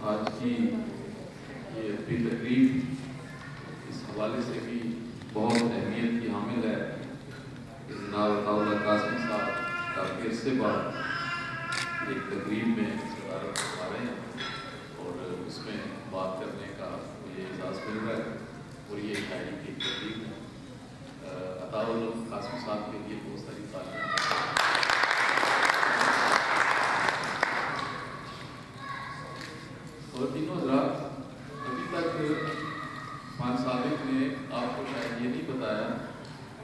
آج کی یہ بھی تقریب اس حوالے سے بھی بہت اہمیت کی حامل ہے کہ جناب عطاء اللہ قاسمی صاحب کافی عرصے بعد ایک تقریب میں صدارت فرما رہے ہیں اور اس میں بات کرنے کا مجھے احساس مل رہا ہے اور یہ شاعری کی تقریب ہے۔ عطاء اللہ قاسمی صاحب کے لیے بہت ساری تعریفیں۔ اور تینوں حضرات، ابھی تک خان سابق نے آپ کو شاید یہ نہیں بتایا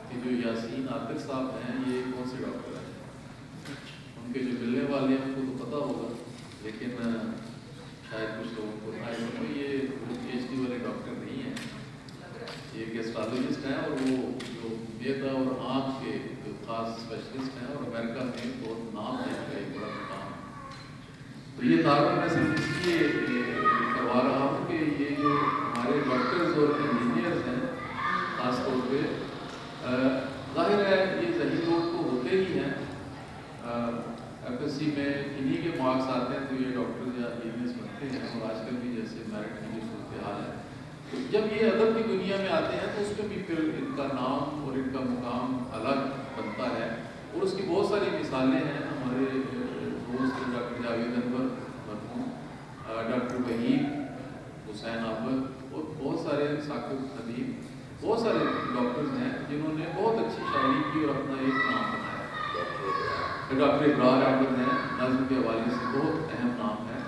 کہ جو یاسین عاطف صاحب ہیں یہ کون سے ڈاکٹر ہیں۔ ان کے جو ملنے والے ہیں ان کو تو پتہ ہوگا، لیکن شاید کچھ لوگوں کو نہ یہ پی ایچ ڈی والے ڈاکٹر نہیں ہیں، یہ گیسٹرالوجسٹ ہیں اور وہ جو میدا اور آنکھ کے جو خاص اسپیشلسٹ ہیں اور امریکہ میں بہت نام ہے، ان کا ایک بڑا مقام ہے۔ تو یہ تعارف میں صرف اس لیے کروا رہا ہوں کہ یہ جو ہمارے ڈاکٹرز اور انجینئرز ہیں خاص طور پہ، ظاہر ہے یہ ذہنی لوگ تو ہوتے ہی ہیں، ایف ایس سی میں انہی کے مارکس آتے ہیں تو یہ ڈاکٹر یا انجینئرز بنتے ہیں، اور آج کل بھی جیسے میرٹ کی جو صورتحال ہے تو جب یہ ادب کی دنیا میں آتے ہیں تو اس میں بھی پھر ان کا نام اور ان کا مقام الگ بنتا ہے، اور اس کی بہت ساری مثالیں ہیں۔ ہمارے دوست ڈاکٹر جاوید انور مرحوم، ڈاکٹر وحید حسین عابد اور بہت سارے ثاقب حبیب، بہت سارے ڈاکٹرز ہیں جنہوں نے بہت اچھی شاعری کی اور اپنا ایک نام بنایا۔ ڈاکٹر ابرار احمد ہیں، نظم کے حوالے سے بہت اہم نام ہے۔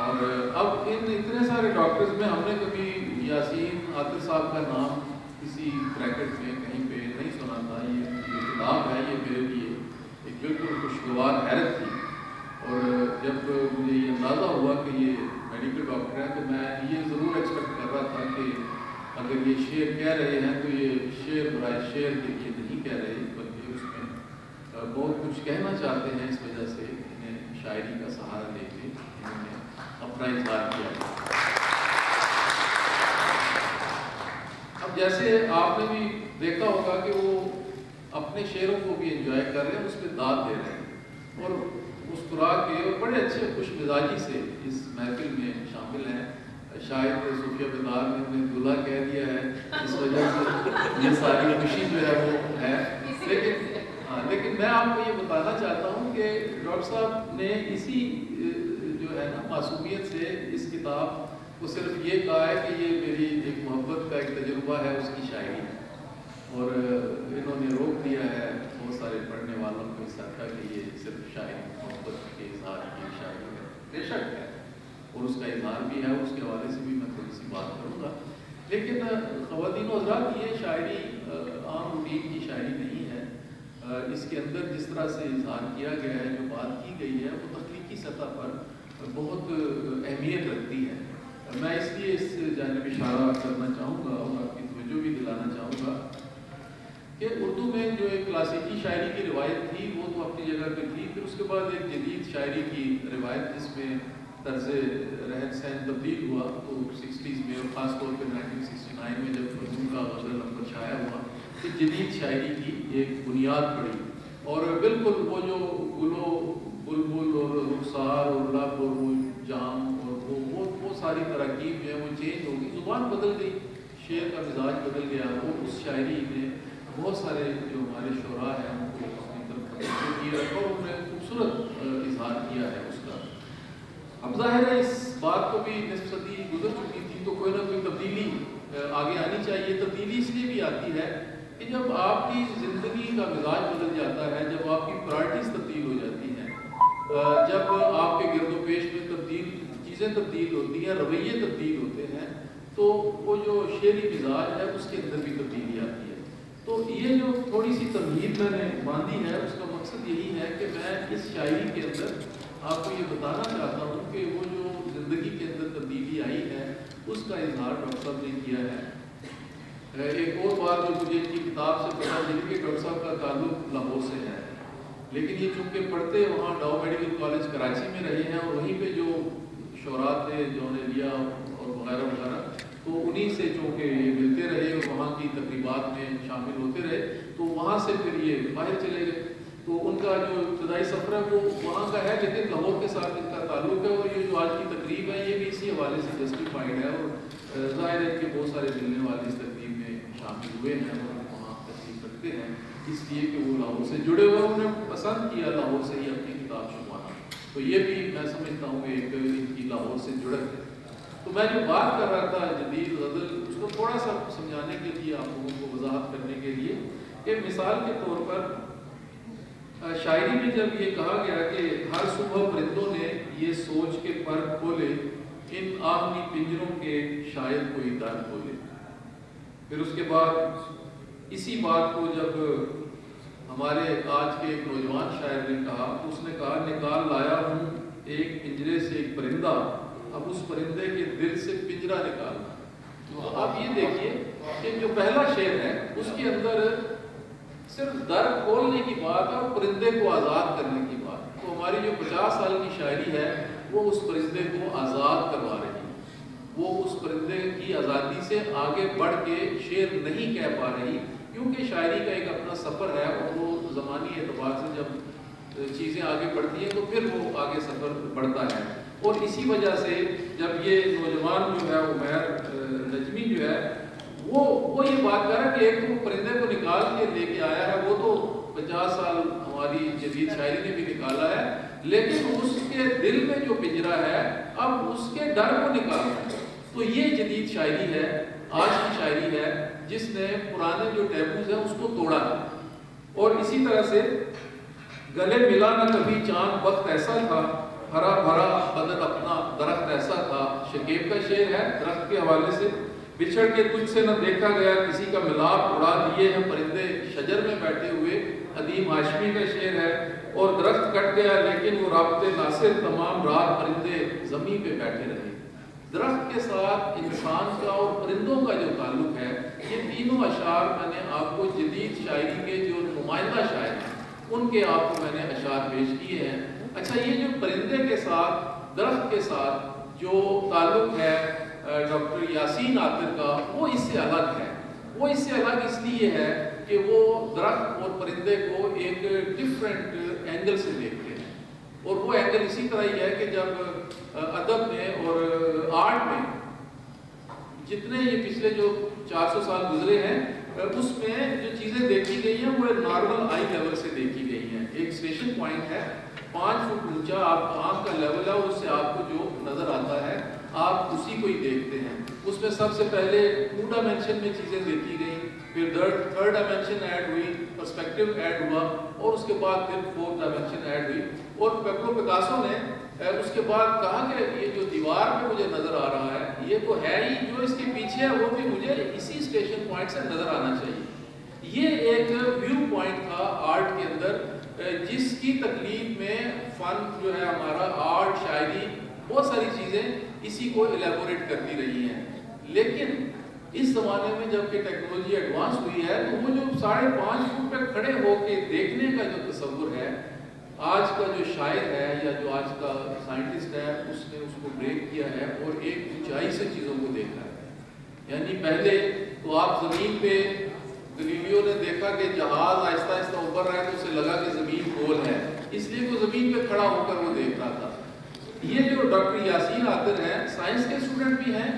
اور اب ان اتنے سارے ڈاکٹرز میں ہم نے کبھی یاسین عاطف صاحب کا نام کسی بریکٹ میں کہیں پہ نہیں سنا تھا۔ یہ کتاب ہے، یہ میرے لیے ایک بالکل خوشگوار حیرت تھی، اور جب مجھے یہ اندازہ ہوا کہ یہ میڈیکل ڈاکٹر ہیں تو میں یہ ضرور ایکسپیکٹ کر رہا تھا کہ اگر یہ شعر کہہ رہے ہیں تو یہ شعر برائے شعر کے لیے نہیں کہہ رہے، بلکہ اس میں بہت کچھ کہنا چاہتے ہیں، اس وجہ سے انہیں شاعری کا سہارا لے کے انہوں نے اپنا اظہار کیا۔ اب جیسے آپ نے بھی دیکھا ہوگا کہ وہ اپنے شعروں کو بھی انجوائے کر رہے ہیں، اس پہ داد دے رہے ہیں اور مسکرا کے اور بڑے اچھے خوش مزاجی سے اس محفل میں شامل ہیں۔ شاید صوفیہ بیدار نے انہیں دلہا کہہ دیا ہے، اس وجہ سے یہ ساری خوشی جو ہے وہ ہے، لیکن میں آپ کو یہ بتانا چاہتا ہوں کہ ڈاکٹر صاحب نے اسی جو ہے نا معصومیت سے اس کتاب کو صرف یہ کہا ہے کہ یہ میری ایک محبت کا ایک تجربہ ہے، اس کی شاعری ہے، اور انہوں نے روک دیا ہے بہت سارے پڑھنے والوں کو اس حد تک کہ یہ صرف شاعری محبت کے اظہار کی شاعری ہے۔ بے شک ہے اور اس کا اظہار بھی ہے، اس کے حوالے سے بھی میں تھوڑی سی بات کروں گا، لیکن خواتین و حضرات یہ شاعری عام روٹین کی شاعری نہیں ہے۔ اس کے اندر جس طرح سے اظہار کیا گیا ہے، جو بات کی گئی ہے، وہ تخلیقی سطح پر بہت اہمیت رکھتی ہے۔ میں اس لیے اس جانب اشارہ کرنا چاہوں گا اور آپ کی توجہ بھی دلانا چاہوں گا کہ اردو میں جو ایک کلاسیکی شاعری کی روایت تھی وہ تو اپنی جگہ پہ تھی، پھر اس کے بعد ایک جدید شاعری کی روایت جس میں طرز رہن سہن تبدیل ہوا، تو 60s میں اور خاص طور پہ 1969 میں جب اردو کا غزل نمبر چھایا ہوا تو جدید شاعری کی ایک بنیاد پڑی، اور بالکل وہ جو گل و بلبل اور رخسار اور لب اور وہ جام اور وہ ساری تراکیب جو ہے وہ چینج ہو گئی، زبان بدل گئی، شعر کا مزاج بدل گیا، اور اس شاعری نے بہت سارے جو ہمارے شعراء ہیں ان کو اپنی طرف متوجہ کیا اور انہوں نے خوبصورت اظہار کیا ہے اس کا۔ اب ظاہر ہے اس بات کو بھی نصف صدی گزر چکی تھی تو کوئی نہ کوئی تبدیلی آگے آنی چاہیے۔ تبدیلی اس لیے بھی آتی ہے کہ جب آپ کی زندگی کا مزاج بدل جاتا ہے، جب آپ کی پرائرٹیز تبدیل ہو جاتی ہیں، جب آپ کے گرد و پیش میں چیزیں تبدیل ہوتی ہیں، رویے تبدیل ہوتے ہیں، تو وہ جو شعری مزاج ہے اس کے اندر بھی تبدیلی آتی ہے۔ تو یہ جو تھوڑی سی تمہید میں نے باندھی ہے، اس کا مقصد یہی ہے کہ میں اس شاعری کے اندر آپ کو یہ بتانا چاہتا ہوں کہ وہ جو زندگی کے اندر تبدیلی آئی ہے اس کا اظہار ڈاکٹر صاحب نے کیا ہے۔ ایک اور بات جو مجھے ان کی کتاب سے پتہ چلی کہ ڈاکٹر صاحب کا تعلق لاہور سے ہے، لیکن یہ چونکہ پڑھتے وہاں ڈاؤ میڈیکل کالج کراچی میں رہے ہیں، اور وہیں پہ جو شعراء تھے جون ایلیا اور وغیرہ وغیرہ، تو انہی سے چونکہ یہ ملتے رہے اور وہاں کی تقریبات میں شامل ہوتے رہے، تو وہاں سے پھر یہ باہر چلے گئے، تو ان کا جو ابتدائی سفر ہے وہ وہاں کا ہے، لیکن لاہور کے ساتھ ان کا تعلق ہے، اور یہ جو آج کی تقریب ہے یہ بھی اسی حوالے سے جسٹیفائڈ ہے، اور ظاہر ہے کہ بہت سارے ملنے والے اس تقریب میں شامل ہوئے ہیں اور وہاں تشریف رکھتے ہیں، اس لیے کہ وہ لاہور سے جڑے ہوئے، انہوں نے پسند کیا لاہور سے ہی اپنی کتاب چھپوانا، تو یہ بھی میں سمجھتا ہوں ایک ان کی لاہور سے جڑت ہے۔ تو میں جو بات کر رہا تھا جدید غزل، اس کو تھوڑا سا سمجھانے کے لیے، آپ لوگوں کو وضاحت کرنے کے لیے، کہ مثال کے طور پر شاعری میں جب یہ کہا گیا کہ ہر صبح پرندوں نے یہ سوچ کے پر کھولے، ان آہنی پنجروں کے شاید کوئی در کھولے، پھر اس کے بعد اسی بات کو جب ہمارے آج کے ایک نوجوان شاعر نے کہا، تو اس نے کہا نکال لایا ہوں ایک پنجرے سے ایک پرندہ، اب اس پرندے کے دل سے پنجرہ نکالنا۔ تو آپ یہ دیکھیے کہ جو پہلا شعر ہے اس کے اندر صرف در کھولنے کی بات ہے اور پرندے کو آزاد کرنے کی بات، تو ہماری جو 50 سال کی شاعری ہے وہ اس پرندے کو آزاد کروا رہی ہے، وہ اس پرندے کی آزادی سے آگے بڑھ کے شعر نہیں کہہ پا رہی، کیونکہ شاعری کا ایک اپنا سفر ہے، اور وہ زمانی اعتبار سے جب چیزیں آگے بڑھتی ہیں تو پھر وہ آگے سفر بڑھتا ہے۔ اور اسی وجہ سے جب یہ نوجوان جو ہے عمیر نجمی جو ہے وہ یہ بات کر رہا ہے کہ ایک تو پرندے کو نکال کے لے کے آیا ہے، وہ تو 50 سال ہماری جدید شاعری نے بھی نکالا ہے، لیکن اس کے دل میں جو پنجرہ ہے اب اس کے ڈر کو نکالنا ہے۔ تو یہ جدید شاعری ہے، آج کی شاعری ہے، جس نے پرانے جو ٹیبوز ہیں اس کو توڑا ہے۔ اور اسی طرح سے گلے ملا نہ کبھی چاند وقت ایسا تھا، ہرا بھرا بدن اپنا درخت ایسا تھا، شکیب کا شعر ہے درخت کے حوالے سے۔ بچھڑ کے تجھ سے نہ دیکھا گیا کسی کا ملاپ، اڑا دیے ہیں پرندے شجر میں بیٹھے ہوئے، ادیم ہاشمی کا شعر ہے۔ اور درخت کٹ گیا لیکن وہ رابطے ناصر، تمام رات پرندے زمین پہ بیٹھے رہے۔ درخت کے ساتھ انسان کا اور پرندوں کا جو تعلق ہے، یہ تینوں اشعار میں نے آپ کو جدید شاعری کے جو نمائندہ شاعر ہیں ان کے آپ کو میں نے اشعار پیش کیے ہیں۔ اچھا، یہ جو پرندے کے ساتھ درخت کے ساتھ جو تعلق ہے ڈاکٹر یاسین عاطر کا، وہ اس سے الگ ہے۔ وہ اس سے الگ اس لیے ہے کہ وہ درخت اور پرندے کو ایک ڈفرینٹ اینگل سے دیکھتے ہیں، اور وہ اینگل اسی طرح ہی ہے کہ جب ادب میں اور آرٹ میں جتنے یہ پچھلے جو 400 سال گزرے ہیں، اس میں جو چیزیں دیکھی گئی ہیں وہ نارمل آئی لیول سے دیکھی گئی ہیں۔ ایک اسٹیشن پوائنٹ ہے 5 فٹ اونچا، آپ آنکھ کا لیول ہے، اس سے آپ کو جو نظر آتا ہے آپ اسی کو ہی دیکھتے ہیں۔ اس میں سب سے پہلے 2 ڈائمینشن میں چیزیں دیکھی گئیں، پھر 3rd ڈائمینشن ایڈ ہوئی، پرسپیکٹیو ایڈ ہوا، اور اس کے بعد پھر 4th ڈائمینشن ایڈ ہوئی۔ اور پیبلو پکاسو نے اس کے بعد کہا کہ یہ جو دیوار پہ مجھے نظر آ رہا ہے یہ تو ہے ہی، جو اس کے پیچھے ہے وہ بھی مجھے اسی اسٹیشن پوائنٹ سے نظر آنا چاہیے۔ یہ ایک ویو پوائنٹ تھا آرٹ کے اندر، جس کی تقلید میں فن جو ہے ہمارا، آرٹ، شاعری، بہت ساری چیزیں اسی کو ایلیبوریٹ کرتی رہی ہیں۔ لیکن اس زمانے میں جب کہ ٹیکنالوجی ایڈوانس ہوئی ہے تو وہ جو 5.5 فٹ پہ کھڑے ہو کے دیکھنے کا جو تصور ہے، آج کا جو شاعر ہے یا جو آج کا سائنٹسٹ ہے، اس نے اس کو بریک کیا ہے اور ایک اونچائی سے چیزوں کو دیکھا ہے۔ یعنی پہلے تو آپ زمین پہ، گلیلیو نے دیکھا کہ جہاز آہستہ آہستہ اوپر رہا ہے تو اسے لگا کہ زمین گول ہے، اس لیے وہ زمین پہ کھڑا ہو کر وہ دیکھ رہا تھا۔ یہ جو ڈاکٹر یاسین عاطر ہیں، سائنس کے اسٹوڈنٹ بھی ہیں،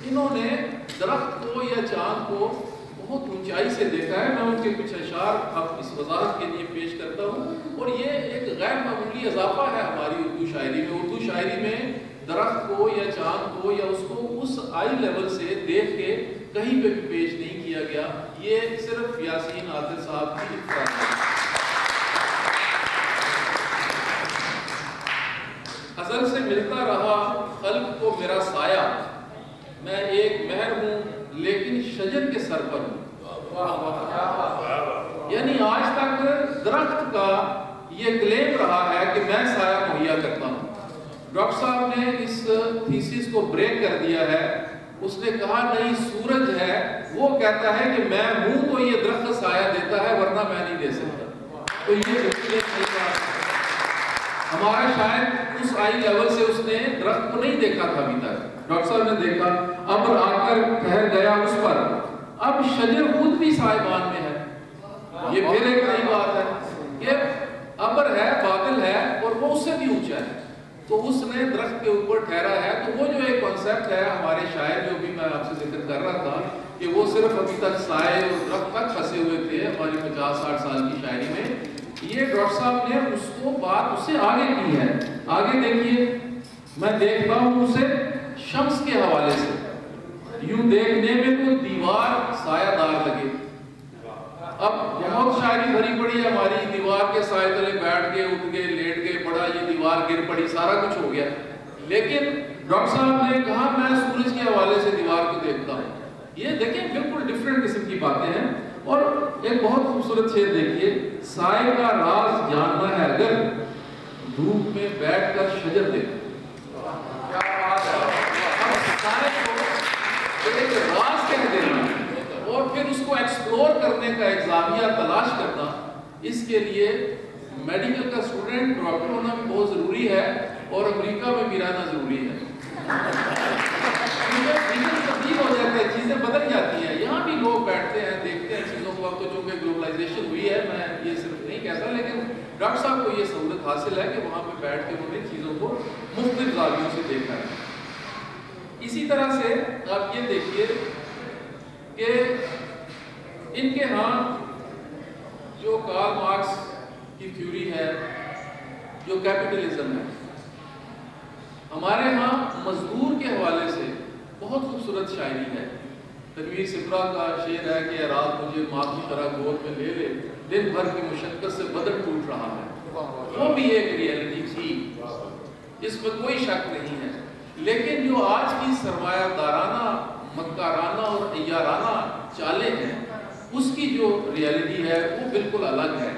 انہوں نے درخت کو یا چاند کو بہت اونچائی سے دیکھا ہے۔ میں ان کے کچھ اشعار اب اس وضاحت کے لیے پیش کرتا ہوں، اور یہ ایک غیر معمولی اضافہ ہے ہماری اردو شاعری میں۔ اردو شاعری میں درخت کو یا چاند کو یا اس کو اس آئی لیول سے دیکھ کے کہیں پہ بھی پیش نہیں کیا گیا، یہ صرف یاسین عاطر صاحب کی اختیار ہے۔ ازل سے ملتا رہا خلق کو میرا سایہ، میں ایک مہر ہوں لیکن شجر کے سر پر ہوں۔ یعنی آج تک درخت کا یہ کلیم رہا ہے کہ میں سایہ مہیا کرتا ہوں۔ ڈاکٹر صاحب نے اس تھیسس کو بریک کر دیا ہے، اس نے کہا نہیں، سورج ہے وہ کہتا ہے کہ میں ہوں تو یہ درخت سایہ دیتا ہے ورنہ میں نہیں دے سکتا۔ تو یہ بالکل صحیح بات ہے۔ ہمارا شاید اس آئی لیول سے اس نے درخت کو نہیں دیکھا تھا ابھی تک۔ ڈاکٹر صاحب نے دیکھا، ابر آ کر ٹھہر گیا اس پر، اب شجر خود بھی سائبان میں ہے۔ یہ پھر ایک نئی بات ہے کہ ابر ہے، بادل ہے، اور وہ اس سے بھی اونچا ہے، تو اس نے درخت کے اوپر ٹھہرا ہے۔ تو وہ جو ایک کنسیپٹ کنسیپٹ ہے ہمارے شاعر جو بھی میں آپ سے ذکر کر رہا تھا کہ وہ صرف ابھی تک سائے اور درخت تک پھنسے ہوئے تھے ہماری 50-60 سال کی شاعری میں. یہ ڈاکٹر صاحب نے اس کو بات اس سے آگے کی ہے. آگے دیکھیے, میں دیکھتا ہوں اسے شمس کے حوالے سے, یوں دیکھنے میں تو دیوار سایہ دار لگے. اب بہت شاعری بھری پڑی ہے ہماری, دیوار کے سائے تلے بیٹھ گئے, اٹھ گئے, لیٹ گئے, پڑا, یہ دیوار گر پڑی, سارا کچھ ہو گیا. لیکن ڈاکٹر صاحب نے کہا میں سورج کے حوالے سے دیوار کو دیکھتا ہوں. یہ دیکھیں بالکل ڈیفرنٹ قسم کی باتیں ہیں. اور ایک بہت خوبصورت شعر دیکھیے, سائے کا راز جاننا ہے اگر دھوپ میں بیٹھ کر شجر دیکھو. سائے کو ایک راز کہہ دینا اور پھر اس کو ایکسپلور کرنے کا ایک زاویہ تلاش کرنا, اس کے لیے میڈیکل کا اسٹوڈنٹ ڈاکٹر ہونا بھی بہت ضروری ہے اور امریکہ میں بھی رہنا ضروری ہے. تبدیل ہو جاتا ہے, چیزیں بدل جاتی ہیں. یہاں بھی لوگ بیٹھتے ہیں, دیکھتے ہیں چیزوں کو. اب تو چونکہ گلوبلائزیشن ہوئی ہے, میں یہ صرف نہیں کہتا, لیکن ڈاکٹر صاحب کو یہ سہولت حاصل ہے کہ وہاں پہ بیٹھ کے انہوں نے چیزوں کو مختلف زاویوں سے دیکھا ہے. اسی طرح سے آپ یہ دیکھیے کہ ان کے ہاں جو کارل مارکس کی تھیوری ہے, جو کیپٹلزم ہے, ہمارے ہاں مزدور کے حوالے سے بہت خوبصورت شاعری ہے. تنویر سپرا کا شعر ہے کہ رات مجھے ماں کی طرح گود میں لے لے, دن بھر کی مشقت سے بدن ٹوٹ رہا ہے. وہ بھی ایک ریئلٹی تھی, اس میں کوئی شک نہیں ہے. لیکن جو آج کی سرمایہ دارانہ, مکارانہ اور عیارانہ چالیں ہیں, اس کی جو ریئلٹی ہے وہ بالکل الگ ہے.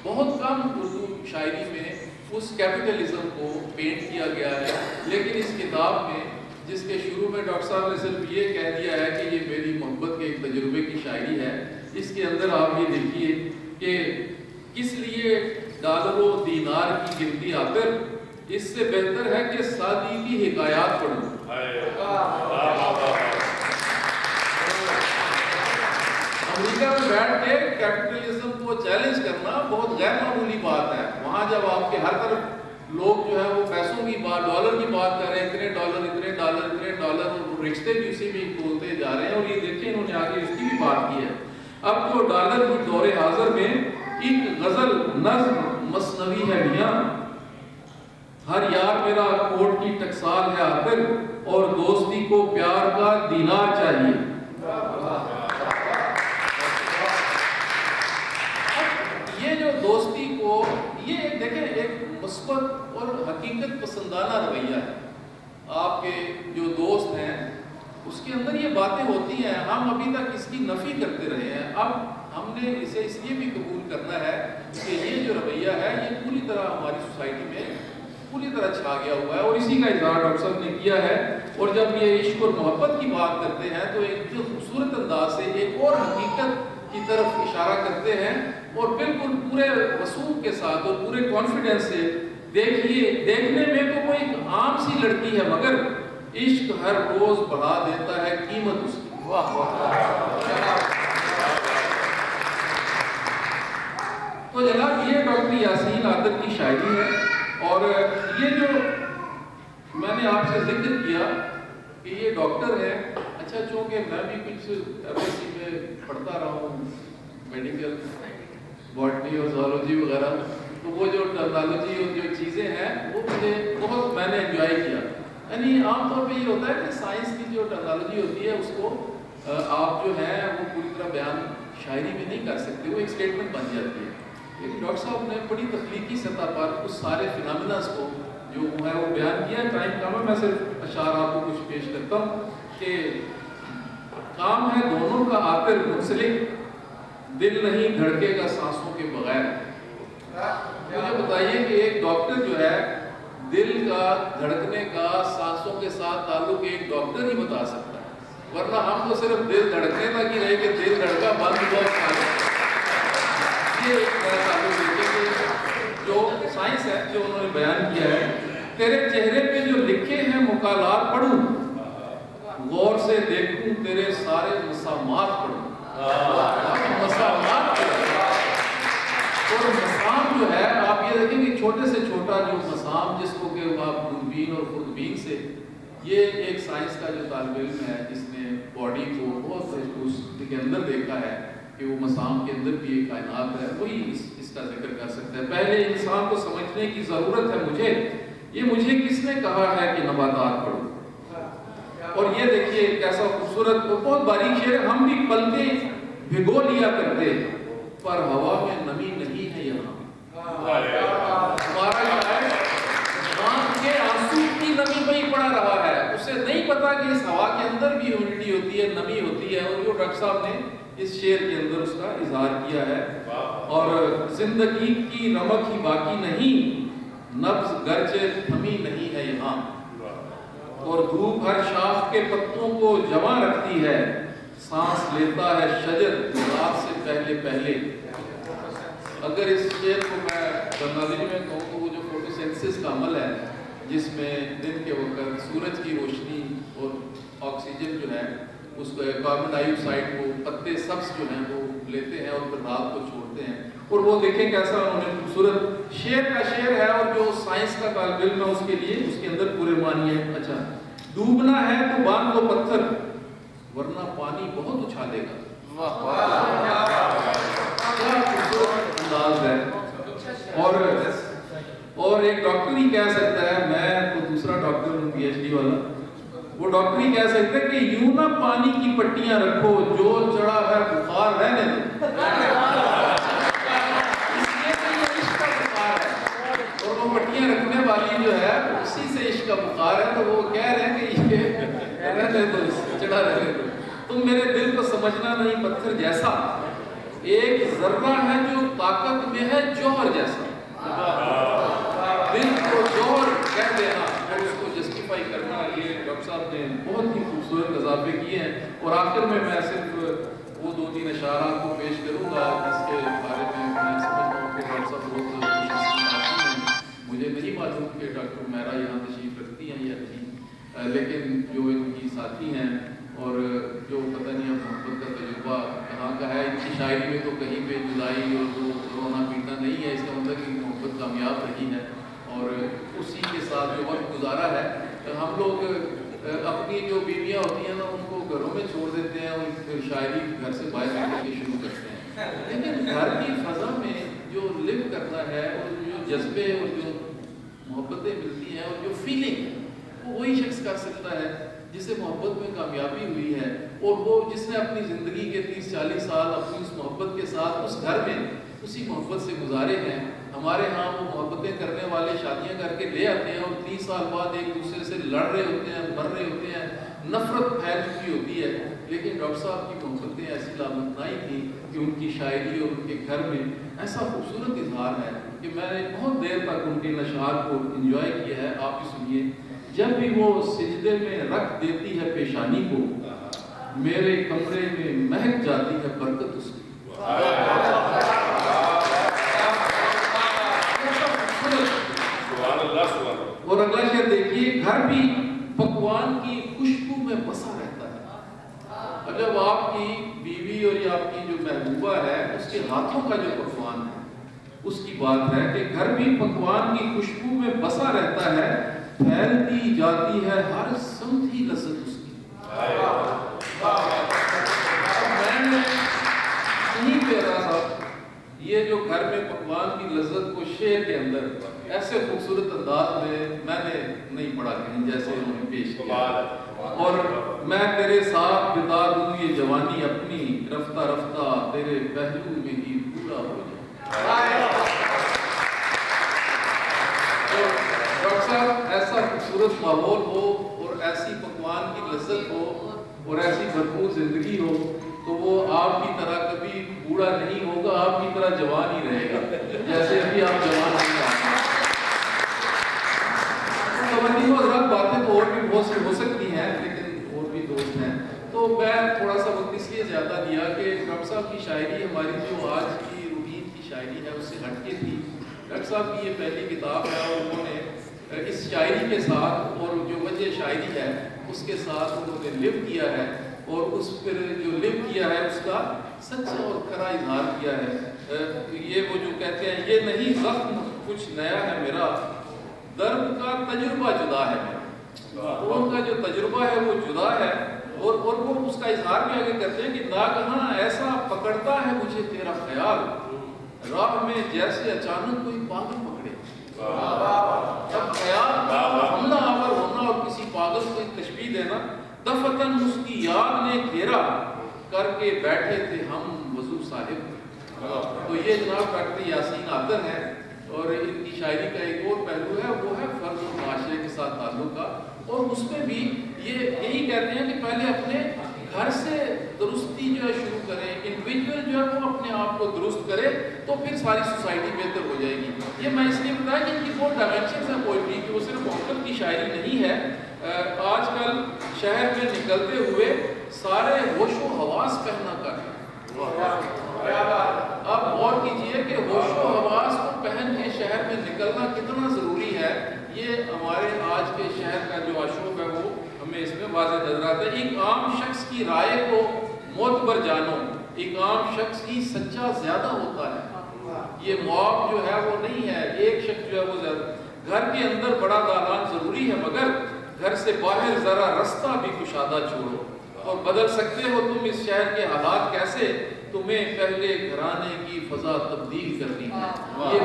بہت کم اردو شاعری میں اس کیپٹلزم کو پینٹ کیا گیا ہے. لیکن اس کتاب میں, جس کے شروع میں ڈاکٹر صاحب نے صرف یہ کہہ دیا ہے کہ یہ میری محبت کے ایک تجربے کی شاعری ہے, اس کے اندر آپ یہ دیکھیے کہ کس لیے ڈالر و دینار کی گنتی آخر, اس سے بہتر ہے کہ سادی کی حکایات پڑھوں. امریکہ میں بیٹھ کے کیپٹلزم کو چیلنج کرنا بہت غیر معمولی بات ہے. وہاں جب آپ کے ہر طرف لوگ جو ہے وہ پیسوں کی بات, ڈالر کی بات کر رہے ہیں, اتنے ڈالر, اتنے ڈالر, اتنے ڈالر, اور رشتے بھی اسی میں بولتے جا رہے ہیں. اور یہ دیکھیں انہوں نے آگے اس کی بھی بات کی ہے. اب جو ڈالر کی دور حاضر میں ایک غزل نظم مثنوی ہے میاں, ہر یار میرا کوٹ کی ٹکسال ہے آخر, اور دوستی کو پیار کا دینار چاہیے. یہ جو دوستی کو, یہ دیکھیں ایک مثبت اور حقیقت پسندانہ رویہ ہے. آپ کے جو دوست ہیں اس کے اندر یہ باتیں ہوتی ہیں, ہم ابھی تک اس کی نفی کرتے رہے ہیں. اب ہم نے اسے اس لیے بھی قبول کرنا ہے کہ یہ جو رویہ ہے یہ پوری طرح ہماری سوسائٹی میں پوری طرح چھا گیا ہوا ہے, اور اسی کا اظہار ڈاکٹر صاحب نے کیا ہے. اور جب یہ عشق اور محبت کی بات کرتے ہیں تو ایک خوبصورت انداز سے ایک اور حقیقت کی طرف اشارہ کرتے ہیں, اور بالکل پورے رسوخ کے ساتھ اور پورے کانفیڈنس سے دیکھیے, دیکھنے میں تو وہ ایک عام سی لڑکی ہے مگر عشق ہر روز بڑھا دیتا ہے قیمت اس کی. تو جناب یہ ڈاکٹر یاسین عادل کی شاعری ہے. اور یہ جو میں نے آپ سے ذکر کیا کہ یہ ڈاکٹر ہے, اچھا چونکہ میں بھی کچھ FSC میں پڑھتا رہا ہوں, میڈیکل باٹنی اور زوالوجی وغیرہ, تو وہ جو ٹرمنالوجی اور جو چیزیں ہیں وہ مجھے بہت میں نے انجوائے کیا. یعنی عام طور پہ یہ ہوتا ہے کہ سائنس کی جو ٹرمنالوجی ہوتی ہے اس کو آپ جو ہے وہ پوری طرح بیان شاعری میں نہیں کر سکتے, وہ ایک اسٹیٹمنٹ بن جاتی ہے. لیکن ڈاکٹر صاحب نے بڑی تخلیقی سطح پر اس سارے فینامناز کو جو ہے وہ بیان کیا. ٹائم کم ہے, میں صرف اشعار آپ کو کچھ پیش کرتا ہوں کہ کام ہے دونوں کا آخر منسلک, دل نہیں دھڑکے گا سانسوں کے بغیر. مجھے بتائیے کہ ایک ڈاکٹر جو ہے دل کا دھڑکنے کا سانسوں کے ساتھ تعلق ایک ڈاکٹر ہی بتا سکتا ہے, ورنہ ہم تو صرف دل دھڑکنے تک ہی رہے کہ دل دھڑکا بند ہوا. یہ ایک نیا تعلق دیکھیں کہ جو سائنس ہے جو انہوں نے بیان کیا ہے, تیرے چہرے پہ جو لکھے ہیں مقالات پڑھوں, غور سے دیکھوں تیرے سارے مسامات پڑھوں. مسامات اور مسام جو ہے آپ یہ دیکھیں کہ چھوٹے سے چھوٹا جو مسام جس کو کہ آپ دوربین اور خوردبین سے یہ ایک سائنس کا جو طالب علم ہے جس نے باڈی کو بہت اس کے اندر دیکھا ہے کہ وہ مسام کے اندر بھی ایک کائنات ہے، وہی اس کا ذکر کر سکتا ہے۔ پہلے انسان کو سمجھنے کی ضرورت ہے مجھے کس نے کہا ہے کہ نباتات پڑھو۔ اور یہ دیکھیے کیسا خوبصورت بہت باریک شعر ہے، ہم بھی پلکیں بھگو لیا کرتے پر ہوا میں نمی نہیں ہے یہاں۔ ہمارا شاعر آنکھ کے آنسو کی نمی پہ ہی پڑا رہا ہے، اسے نہیں پتا کہ اس ہوا کے اندر بھی ہیومڈیٹی ہوتی ہے، نمی ہوتی ہے، اور جو ڈاکٹر صاحب نے اس شعر کے اندر اس کا اظہار کیا ہے۔ اور زندگی کی رمق ہی باقی نہیں، نبض گرچہ تھمی نہیں ہے یہاں، اور دھوپ ہر شاخ کے پتوں کو جمع رکھتی ہے، سانس لیتا ہے شجر رات سے پہلے پہلے۔ اگر اس شعر کو میں برنامج میں کہوں تو وہ جو فوٹوسینتھسس کا عمل ہے جس میں دن کے وقت سورج کی روشنی اور آکسیجن جو ہے اس کو کاربن ڈائی آکسائڈ کو پتے سبز جو ہیں وہ لیتے ہیں اور پھر رات کو چھوڑتے ہیں، اور وہ دیکھیں کیسا انہوں نے خوبصورت شعر کا شعر ہے، اور جو سائنس کا طالب علم ہے اس کے لیے اس کے اندر پورے معنی ہے۔ اچھا، ڈوبنا ہے تو باندھ لو پتھر ورنہ پانی بہت اچھالے گا۔ کیا خوبصورت انداز ہے۔ اور ایک ڈاکٹر ہی کہہ سکتا ہے، میں تو دوسرا ڈاکٹر ہوں پی ایچ ڈی والا، وہ ڈاکٹر ہی کہہ سکتا ہے کہ یوں نہ پانی کی پٹیاں رکھو، جو چڑھا ہے بخار رہنے دو۔ اور وہ پٹیاں رکھنے والی جو ہے اسی سے عشق کا بخار ہے، تو وہ کہہ رہے ہیں کہ یہ رہنے دو، چڑھا رہنے دو، تم میرے دل کو سمجھنا نہیں پتھر جیسا، ایک ذرہ ہے جو طاقت میں ہے جوہر جیسا۔ دل کو جوہر کہہ دینا اور اس کو جسٹیفائی کرنا، یہ ڈاکٹر صاحب نے بہت ہی خوبصورت اضافے کیے ہیں۔ اور آخر میں صرف وہ 2-3 اشعارات کو پیش کروں گا جس کے بارے میں سمجھتا ہوں کہ ڈاکٹر صاحب بہت مجھے نہیں معلوم کہ ڈاکٹر میرا یہاں تشریف رکھتی ہیں یا نہیں، لیکن جو ان کی ساتھی ہیں اور جو پتہ نہیں اب محبت کا تجربہ کہاں کا ہے، ان کی شاعری میں تو کہیں پہ جدائی اور وہ رونا پیٹنا نہیں ہے، اس کا مطلب کہ محبت کامیاب رہی ہے، اور اسی کے ساتھ جو وقت گزارا ہے۔ ہم لوگ اپنی جو بیویاں ہوتی ہیں نا ان کو گھروں میں چھوڑ دیتے ہیں اور پھر شاعری گھر سے باہر نکل کے شروع کرتے ہیں، لیکن گھر کی فضا میں جو لیو کرنا ہے اور جو جذبے اور جو محبتیں ملتی ہیں اور جو فیلنگ ہے وہ وہی شخص کر سکتا ہے جسے محبت میں کامیابی ہوئی ہے، اور وہ جس نے اپنی زندگی کے 30-40 سال اپنی اس محبت کے ساتھ اس گھر میں اسی محبت سے گزارے ہیں۔ ہمارے ہاں وہ محبتیں کرنے والے شادیاں کر کے لے آتے ہیں اور 30 سال بعد ایک دوسرے سے لڑ رہے ہوتے ہیں، مر رہے ہوتے ہیں، نفرت پھیل چکی ہوتی ہے، لیکن ڈاکٹر صاحب کی محبتیں ایسی لامتنائی تھیں کہ ان کی شاعری اور ان کے گھر میں ایسا خوبصورت اظہار ہے کہ میں نے بہت دیر تک ان کے نشات کو انجوائے کیا ہے۔ آپ بھی سنیے، جب بھی وہ سجدے میں رکھ دیتی ہے پیشانی کو، میرے کمرے میں مہک جاتی ہے برکت اس کی۔ اور اگلا شعر دیکھیے، گھر بھی پکوان کی خوشبو میں بسا رہتا ہے۔ اب جب آپ کی بیوی اور یہ آپ کی جو محبوبہ ہے اس کے ہاتھوں کا جو پکوان ہے اس کی بات ہے کہ گھر بھی پکوان کی خوشبو میں بسا رہتا ہے، پھیلتی جاتی ہے ہر سمت ہی لذت اس کی۔ میں نے نہیں کہہ رہا صاحب، یہ جو گھر میں پکوان کی لذت کو شعر کے اندر ایسے خوبصورت انداز میں نے نہیں پڑھا کہیں جیسے انہوں نے پیش کیا۔ اور میں تیرے ساتھ بتا دوں یہ جوانی اپنی، رفتہ رفتہ تیرے پہلو میں ہی پورا ہو جائے۔ ڈاکٹر صاحب ایسا خوبصورت ماحول ہو اور ایسی پکوان کی لذت ہو اور ایسی بھرپور زندگی ہو تو وہ آپ کی طرح کبھی بوڑھا نہیں ہوگا، آپ کی طرح جوان ہی رہے گا جیسے ابھی آپ جوان نہیں آتے۔ باتیں تو اور بھی بہت سی ہو سکتی ہیں لیکن اور بھی دوست ہیں، تو میں تھوڑا سا وقت اس لیے زیادہ دیا کہ ڈاکٹر صاحب کی شاعری ہماری جو آج کی روٹین کی شاعری ہے اس سے ہٹ کے تھی۔ ڈاکٹر صاحب کی یہ پہلی کتاب ہے اور انہوں نے اس شاعری کے ساتھ اور جو وجہ شاعری ہے اس کے ساتھ انہوں نے لیو کیا ہے، اور اس پر جو لیو کیا ہے اس کا سچا اور کھرا اظہار کیا ہے۔ یہ وہ جو کہتے ہیں، یہ نہیں زخم کچھ نیا ہے میرا، درد کا تجربہ جدا ہے میرا۔ تو ان کا جو تجربہ ہے وہ جدا ہے، اور وہ اس کا اظہار بھی آگے کرتے ہیں کہ ناگہاں ایسا پکڑتا ہے مجھے تیرا خیال، راہ میں جیسے اچانک کوئی پاگل پکڑے۔ جب خیال کا حملہ آور ہونا اور کسی پاگل کو ایک تشبیہ دینا، دفتن اس کی یاد نے گھیرا کر کے بیٹھے تھے ہم وضو صاحب۔ تو یہ جناب ڈاکٹر یاسین عاطر ہے، اور ان کی شاعری کا ایک اور پہلو ہے، وہ ہے فرد و معاشرے کے ساتھ تعلق کا، اور اس میں بھی یہی کہتے ہیں کہ پہلے اپنے گھر سے درستی جو ہے شروع کریں، انڈیویجول جو ہے وہ اپنے آپ کو درست کرے تو پھر ساری سوسائٹی بہتر ہو جائے گی۔ یہ میں اس لیے بتایا کہ ان کی بہت ڈائمینشنز ہیں پوئٹری کی، وہ صرف محبت کی شاعری نہیں ہے۔ آج کل شہر میں نکلتے ہوئے سارے ہوش و حواس پہنا کر، اب غور کیجئے کہ ہوش و حواس کو پہن کے شہر میں نکلنا کتنا ضروری ہے۔ یہ ہمارے آج کے شہر کا جو آشوب ہے وہ ہمیں اس میں واضح نظر آتا ہے۔ ایک عام شخص کی رائے کو معتبر جانو، ایک عام شخص ہی سچا زیادہ ہوتا ہے۔ یہ مواب جو ہے وہ نہیں ہے، ایک شخص جو ہے وہ زیادہ۔ گھر کے اندر بڑا دالان ضروری ہے، مگر گھر سے باہر ذرا رستہ بھی کشادہ چھوڑو، اور بدل سکتے ہو تم اس شہر کے حالات کیسے، تمہیں پہلے گھرانے کی فضا تبدیل کرنی ہے۔ یہ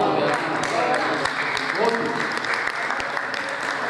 بہت